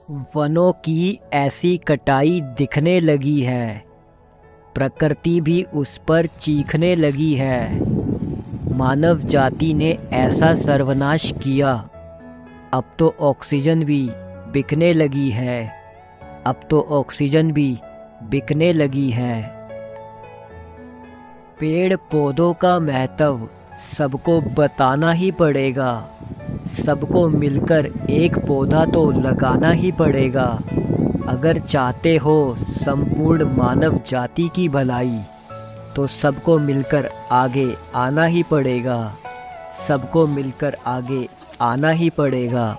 वनों की ऐसी कटाई दिखने लगी है, प्रकृति भी उस पर चीखने लगी है। मानव जाति ने ऐसा सर्वनाश किया, अब तो ऑक्सीजन भी बिकने लगी है। अब तो ऑक्सीजन भी बिकने लगी है। पेड़ पौधों का महत्व सबको बताना ही पड़ेगा। सबको मिलकर एक पौधा तो लगाना ही पड़ेगा। अगर चाहते हो संपूर्ण मानव जाति की भलाई, तो सबको मिलकर आगे आना ही पड़ेगा। सबको मिलकर आगे आना ही पड़ेगा।